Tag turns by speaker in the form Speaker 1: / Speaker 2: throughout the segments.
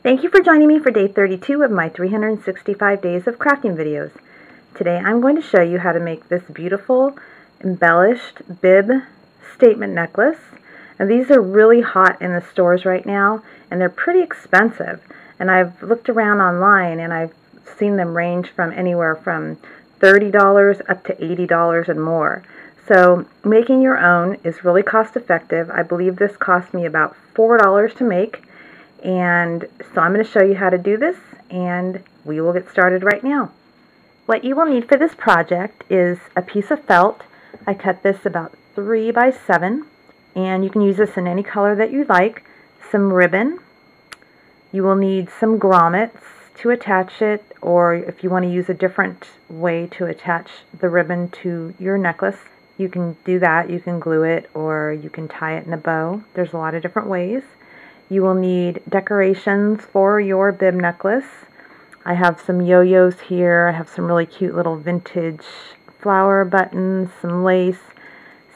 Speaker 1: Thank you for joining me for day 32 of my 365 days of crafting videos. Today I'm going to show you how to make this beautiful embellished bib statement necklace. And these are really hot in the stores right now, and they're pretty expensive. And I've looked around online and I've seen them range from anywhere from $30 up to $80 and more. So making your own is really cost effective. I believe this cost me about $4 to make. And so I'm going to show you how to do this, and we will get started right now. What you will need for this project is a piece of felt. I cut this about 3 by 7, and you can use this in any color that you like. Some ribbon. You will need some grommets to attach it, or if you want to use a different way to attach the ribbon to your necklace, you can do that. You can glue it, or you can tie it in a bow. There's a lot of different ways. You will need decorations for your bib necklace. I have some yo-yos here. I have some really cute little vintage flower buttons, some lace,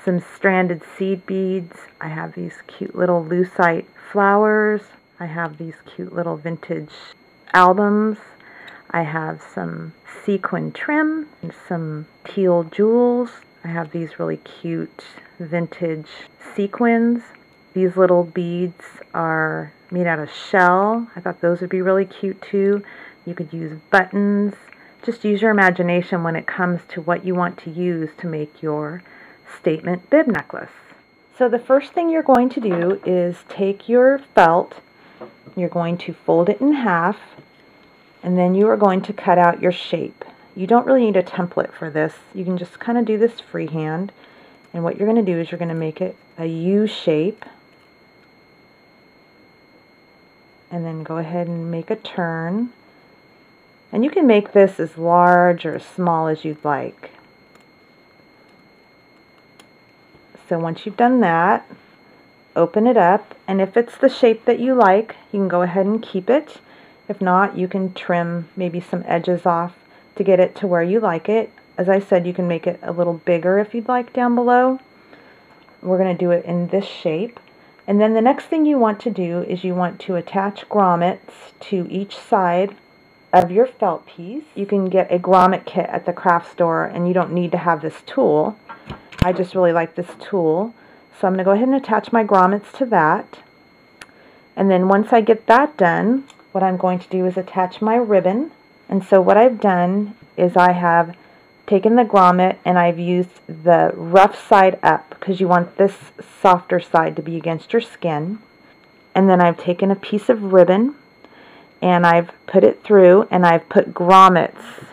Speaker 1: some stranded seed beads. I have these cute little lucite flowers. I have these cute little vintage albums. I have some sequin trim and some teal jewels. I have these really cute vintage sequins. These little beads are made out of shell. I thought those would be really cute too. You could use buttons. Just use your imagination when it comes to what you want to use to make your statement bib necklace. So the first thing you're going to do is take your felt, you're going to fold it in half, and then you are going to cut out your shape. You don't really need a template for this. You can just kind of do this freehand. And what you're going to do is you're going to make it a U shape. And then go ahead and make a turn. And you can make this as large or as small as you'd like. So once you've done that, open it up. And if it's the shape that you like, you can go ahead and keep it. If not, you can trim maybe some edges off to get it to where you like it. As I said, you can make it a little bigger if you'd like down below. We're going to do it in this shape. And then the next thing you want to do is you want to attach grommets to each side of your felt piece. You can get a grommet kit at the craft store, and you don't need to have this tool. I just really like this tool. So I'm going to go ahead and attach my grommets to that. And then once I get that done, what I'm going to do is attach my ribbon. And so what I've done is I have taken the grommet and I've used the rough side up because you want this softer side to be against your skin. And then I've taken a piece of ribbon and I've put it through, and I've put grommets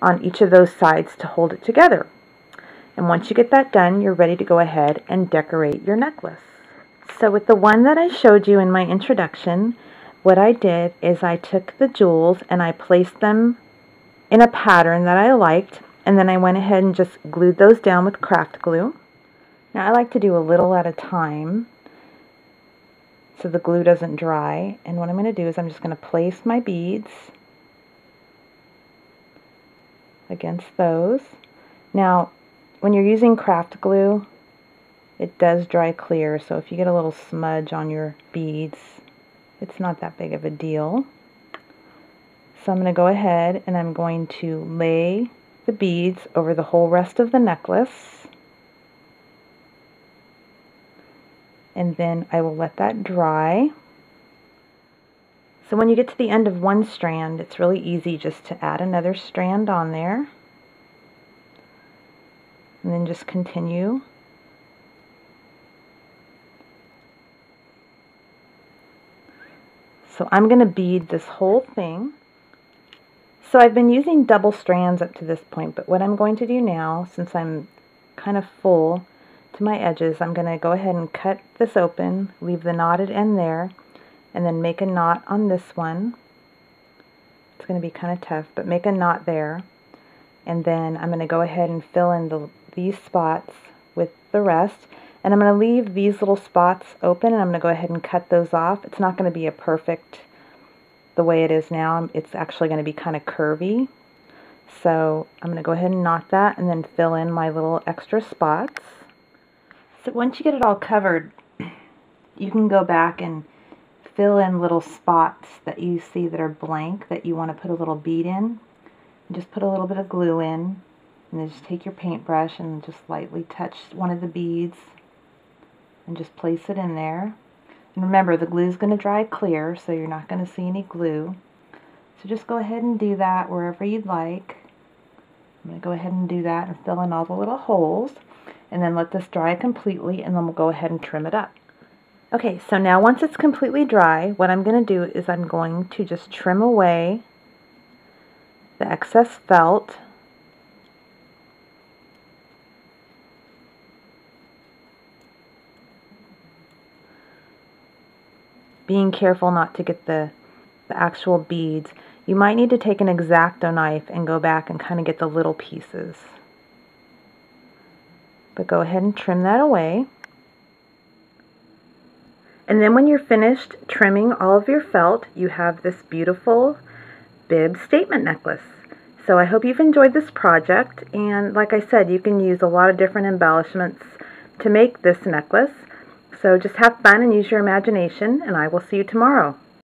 Speaker 1: on each of those sides to hold it together. And once you get that done, you're ready to go ahead and decorate your necklace. So with the one that I showed you in my introduction, what I did is I took the jewels and I placed them in a pattern that I liked, and then I went ahead and just glued those down with craft glue. Now I like to do a little at a time so the glue doesn't dry, and what I'm going to do is I'm just going to place my beads against those. Now when you're using craft glue, it does dry clear, so if you get a little smudge on your beads, it's not that big of a deal. So I'm going to go ahead and I'm going to lay the beads over the whole rest of the necklace. And then I will let that dry. So when you get to the end of one strand, it's really easy just to add another strand on there. And then just continue. So I'm going to bead this whole thing. So I've been using double strands up to this point, but what I'm going to do now, since I'm kind of full to my edges, I'm going to go ahead and cut this open, leave the knotted end there, and then make a knot on this one. It's going to be kind of tough, but make a knot there. And then I'm going to go ahead and fill in these spots with the rest. And I'm going to leave these little spots open, and I'm going to go ahead and cut those off. It's not going to be a perfect the way it is now. It's actually going to be kind of curvy. So I'm going to go ahead and knot that and then fill in my little extra spots. So once you get it all covered, you can go back and fill in little spots that you see that are blank that you want to put a little bead in. And just put a little bit of glue in, and then just take your paintbrush and just lightly touch one of the beads and just place it in there. And remember, the glue is going to dry clear, so you're not going to see any glue. So just go ahead and do that wherever you'd like. I'm going to go ahead and do that and fill in all the little holes, and then let this dry completely, and then we'll go ahead and trim it up. Okay, so now once it's completely dry, what I'm going to do is I'm going to just trim away the excess felt. Being careful not to get the actual beads. You might need to take an X-Acto knife and go back and kind of get the little pieces. But go ahead and trim that away. And then when you're finished trimming all of your felt, you have this beautiful bib statement necklace. So I hope you've enjoyed this project, and like I said, you can use a lot of different embellishments to make this necklace. So just have fun and use your imagination, and I will see you tomorrow.